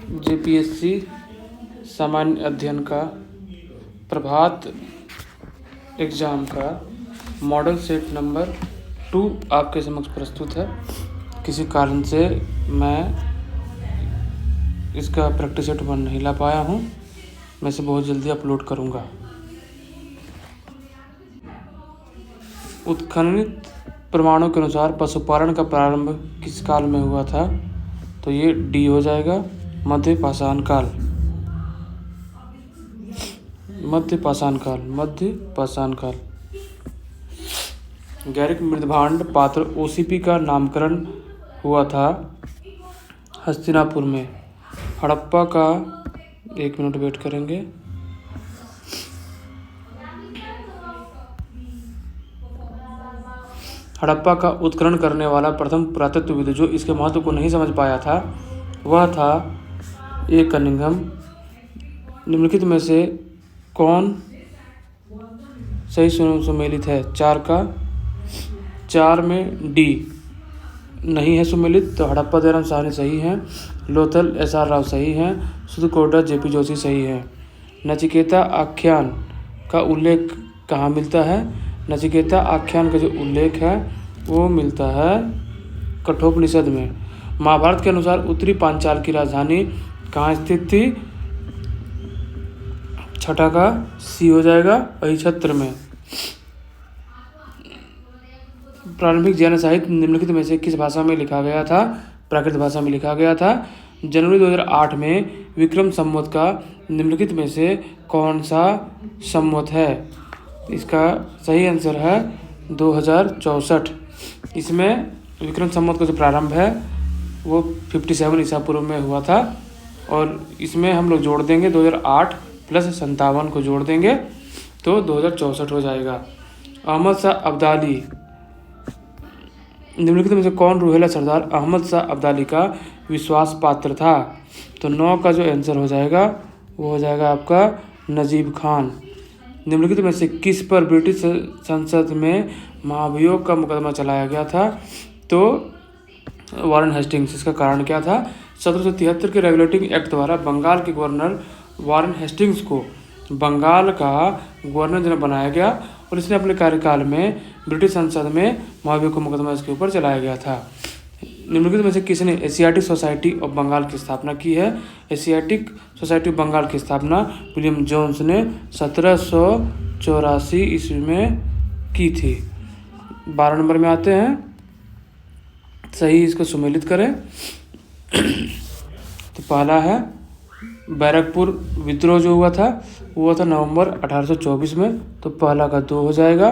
JPSC सामान्य अध्ययन का प्रभात एग्ज़ाम का मॉडल सेट नंबर 2 आपके समक्ष प्रस्तुत है। किसी कारण से मैं इसका प्रैक्टिस सेट 1 नहीं ला पाया हूँ। मैं इसे बहुत जल्दी अपलोड करूँगा। उत्खननित प्रमाणों के अनुसार पशुपालन का प्रारंभ किस काल में हुआ था? तो ये डी हो जाएगा, मध्य पाषाण काल। मध्य पाषाण काल। गैरिक मृदभांड पात्र ओसीपी का नामकरण हुआ था हस्तिनापुर में। हड़प्पा का 1 मिनट वेट करेंगे। हड़प्पा का उत्खनन करने वाला प्रथम पुरातत्वविद जो इसके महत्व को नहीं समझ पाया था वह था ए कनिंघम। निम्नलिखित में से कौन सही सुमेलित है? 4 में डी नहीं है सुमेलित, तो हड़प्पा दयाराम साहनी सही हैं, लोथल एसआर राव सही हैं, सुधकोटा जेपी जोशी सही हैं। नचिकेता आख्यान का उल्लेख कहाँ मिलता है? नचिकेता आख्यान का जो उल्लेख है वो मिलता है कठोपनिषद में। महाभारत के अनुसार उत्तरी पांचाल की राजधानी कहाँ स्थित थी? 6 का सी हो जाएगा, अहिछत्र में। प्रारंभिक जैन साहित्य निम्नलिखित में से किस भाषा में लिखा गया था? प्राकृत भाषा में लिखा गया था। जनवरी 2008 में विक्रम संवत का निम्नलिखित में से कौन सा संवत है? इसका सही आंसर है 2064। इसमें विक्रम संवत का जो प्रारंभ है वो 57 ईसा पूर्व में हुआ था और इसमें हम लोग जोड़ देंगे 2008 प्लस 57 को जोड़ देंगे तो 2064 हो जाएगा। अहमद शाह अब्दाली निम्नलिखित में से कौन रूहेला सरदार अहमद शाह अब्दाली का विश्वास पात्र था? तो 9 का जो आंसर हो जाएगा वो हो जाएगा आपका नजीब खान। निम्नलिखित में से किस पर ब्रिटिश संसद में महाभियोग का मुकदमा चलाया गया था? तो वारेन हेस्टिंग्स। इसका कारण क्या था? 1773 के रेगुलेटिंग एक्ट द्वारा बंगाल के गवर्नर वारेन हेस्टिंग्स को बंगाल का गवर्नर जनरल बनाया गया और इसने अपने कार्यकाल में ब्रिटिश संसद में महाभियोग का मुकदमा इसके ऊपर चलाया गया था। निम्नलिखित में से किसने एशियाटिक सोसाइटी ऑफ बंगाल की स्थापना की है? एशियाटिक सोसाइटी ऑफ बंगाल की स्थापना विलियम जोन्स ने 1784 ईस्वी में की थी। 12 नंबर में आते हैं, सही इसको सुमेलित करें। तो पहला है बैरकपुर विद्रोह जो हुआ था वो था नवंबर 1824 में, तो पहला का 2 हो जाएगा।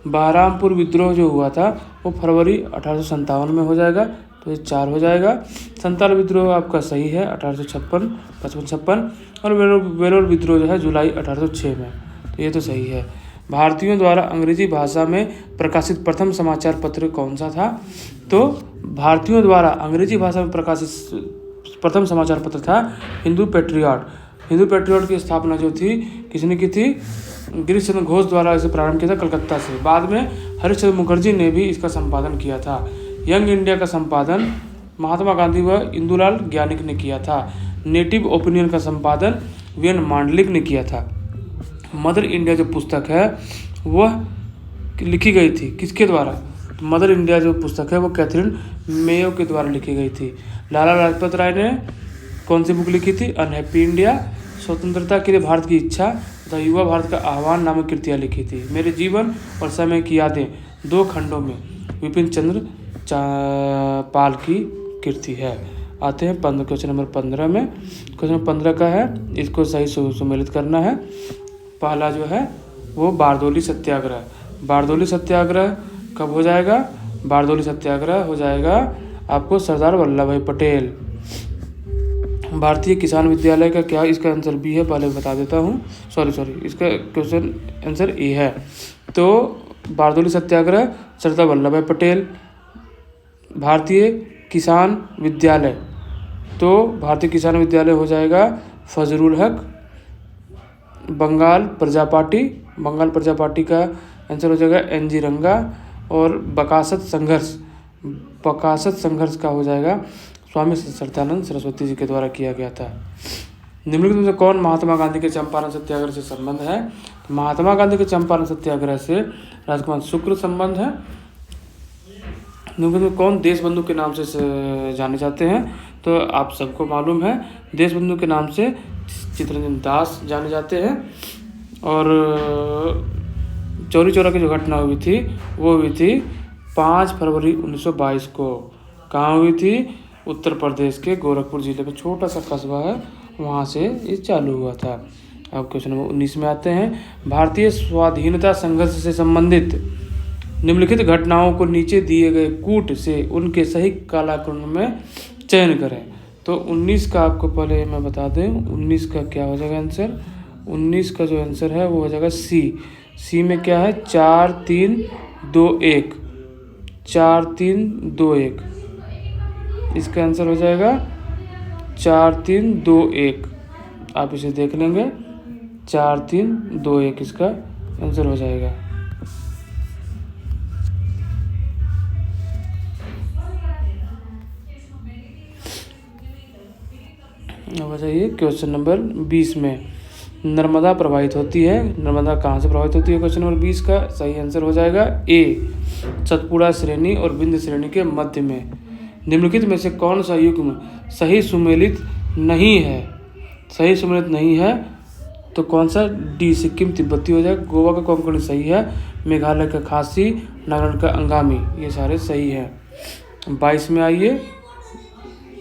बहरामपुर विद्रोह जो हुआ था वो फरवरी 1857 में हो जाएगा, तो ये 4 हो जाएगा। संताल विद्रोह आपका सही है 1856, 55-56 और वेलोर विद्रोह जो है जुलाई 1806 में, तो ये तो सही है। भारतीयों द्वारा अंग्रेजी भाषा में प्रकाशित प्रथम समाचार पत्र कौन सा था? तो भारतीयों द्वारा अंग्रेजी भाषा में प्रकाशित प्रथम समाचार पत्र था हिंदू पेट्रियट। हिंदू पेट्रियट की स्थापना जो थी किसने की थी? गिरीश चंद्र घोष द्वारा इसे प्रारंभ किया था कलकत्ता से। बाद में हरिश्चंद्र मुखर्जी ने भी इसका संपादन किया था। यंग इंडिया का संपादन महात्मा गांधी व इंदुलाल ज्ञानिक ने किया था। नेटिव ओपिनियन का संपादन वीएन मांडलिक ने किया था। मदर इंडिया जो पुस्तक है वह लिखी गई थी किसके द्वारा? मदर इंडिया जो पुस्तक है वो कैथरीन मेयो के द्वारा लिखी गई थी। लाला लाजपत राय ने कौन सी बुक लिखी थी? Unhappy India. स्वतंत्रता के लिए भारत की इच्छा तथा युवा भारत का आह्वान नामक कृतियाँ लिखी थी। मेरे जीवन और समय की यादें 2 खंडों में विपिन चंद्र पाल की कृति है। आते हैं क्वेश्चन नंबर 15 में। क्वेश्चन नंबर 15 का है, इसको सही सुमेलित करना है। पहला जो है वो बारदोली सत्याग्रह। बारदोली सत्याग्रह कब हो जाएगा? बारदोली सत्याग्रह हो जाएगा आपको सरदार वल्लभ भाई पटेल। भारतीय किसान विद्यालय का क्या? इसका आंसर बी है, पहले बता देता हूँ। सॉरी इसका क्वेश्चन आंसर ए है। तो बारदोली सत्याग्रह सरदार वल्लभ भाई पटेल। भारतीय किसान विद्यालय, तो भारतीय किसान विद्यालय हो जाएगा फजलुल हक। बंगाल प्रजा पार्टी, बंगाल प्रजा पार्टी का आंसर हो जाएगा एनजी रंगा। और बकासत संघर्ष का हो जाएगा स्वामी सच्चिदानंद सरस्वती जी के द्वारा किया गया था। निम्नलिखित में से कौन महात्मा गांधी के चंपारण सत्याग्रह से संबंध है? तो महात्मा गांधी के चंपारण सत्याग्रह से राजकुमार शुक्ल संबंध है। निम्नलिखित में कौन देशबंधु के नाम से जाने जाते हैं? तो आप सबको मालूम है, देशबंधु के नाम से चित्तरंजन दास जाने जाते हैं। और चौरी चौरा की जो घटना हुई थी वो हुई थी 5 फरवरी 1922 को। कहाँ हुई थी? उत्तर प्रदेश के गोरखपुर जिले में छोटा सा कस्बा है, वहाँ से ये चालू हुआ था। अब क्वेश्चन नंबर 19 में आते हैं। भारतीय स्वाधीनता संघर्ष से संबंधित निम्नलिखित घटनाओं को नीचे दिए गए कूट से उनके सही कालक्रम में चयन करें। तो 19 का आपको पहले मैं बता दें, 19 का क्या हो जाएगा आंसर? 19 का जो आंसर है वो हो जाएगा सी। सी में क्या है? 4 3 2 1, 4 3 2 1, इसका आंसर हो जाएगा 4 3 2 1। आप इसे देख लेंगे, 4 3 2 1 इसका आंसर हो जाएगा। अब आ जाइए क्वेश्चन नंबर 20 में। नर्मदा प्रवाहित होती है, नर्मदा कहाँ से प्रवाहित होती है? क्वेश्चन नंबर 20 का सही आंसर हो जाएगा ए, सतपुड़ा श्रेणी और विंध्य श्रेणी के मध्य में। निम्नलिखित में से कौन सा युग्म सही सुमेलित नहीं है? सही सुमेलित नहीं है तो कौन सा? डी, सिक्किम तिब्बती हो जाएगा। गोवा का कोंकणी सही है, मेघालय का खासी, नागालैंड का अंगामी, ये सारे सही है। 22 में आइए।